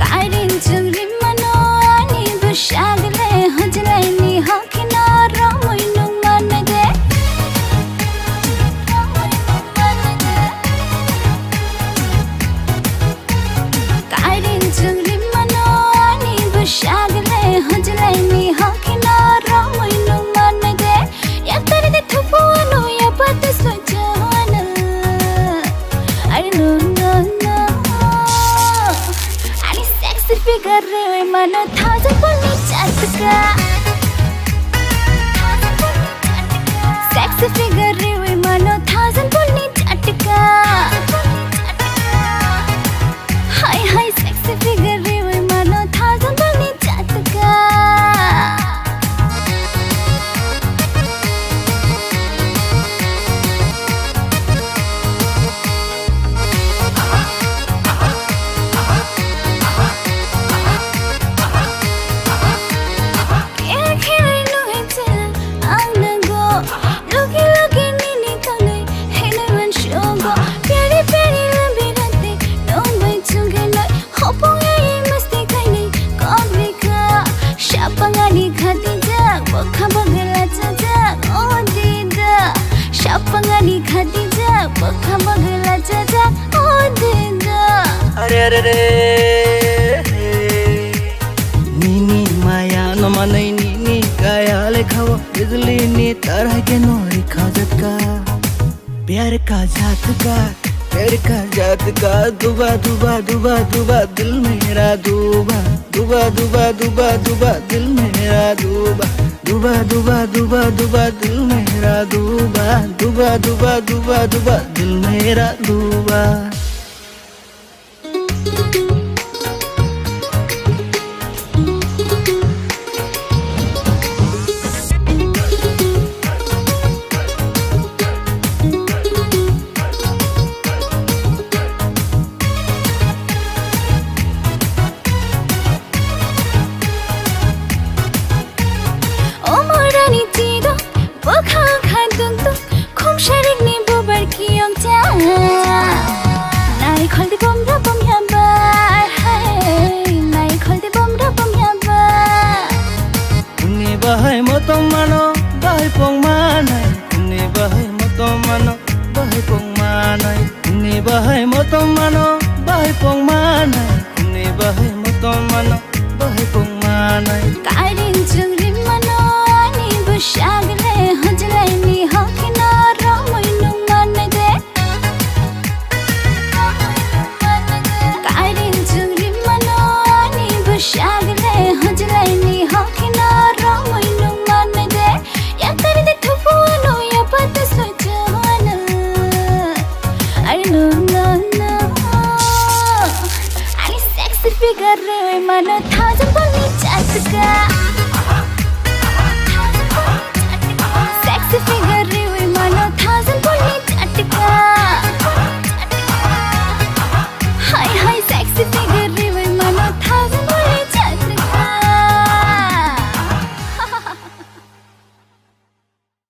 Kairin chungri mano ani bushagle hojlai ni hakina ramoi nung manade Kairin chungri mano ani bushagle hojlai ni hakina ramoi nung manade Yaktari de thupu anu ya pat sojana I don't know Figure re mano thousand pulni jhatka Sexy figure re mano thousand pulni jhatka Hi sexy figure re mano thousand pulni jhatka Shapangani khadija bakha bagla jaja odinda Are Nini maya no manai nini kaya lekhawo bijli ni tarah ke nori khajatka प्यार का जहाtka प्यार का जहाtka दुबा दुबा दुबा दुबा दिल मेरा दुबा दुबा दुबा दुबा दुबा दिल मेरा दुबा दुबा दुबा दुबा दुबा दिल मेरा दुबा दुबा दुबा दुबा दुबा दिल मेरा दुबा Bakha khadung tu khum sharik ni bobar ki ong cha Nai khol de bom ra bom ya ba Nai khol de bom ra bom ya ba Ni bahai motom mano bahai pong manai Ni bahai motom mano bahai pong manai Ni bahai motom mano bahai pong manai Ni bahai motom mano bahai pong manai Kairin chungri mano ani bushagle hojlai ni hakina ramoi nung manade Kairin chungri mano ani bushagle hojlai ni hakina ramoi nung manade Yaktari de thupu anu ya pat sojana I don't know Ani sexy figure re mano thousand pulni jhatka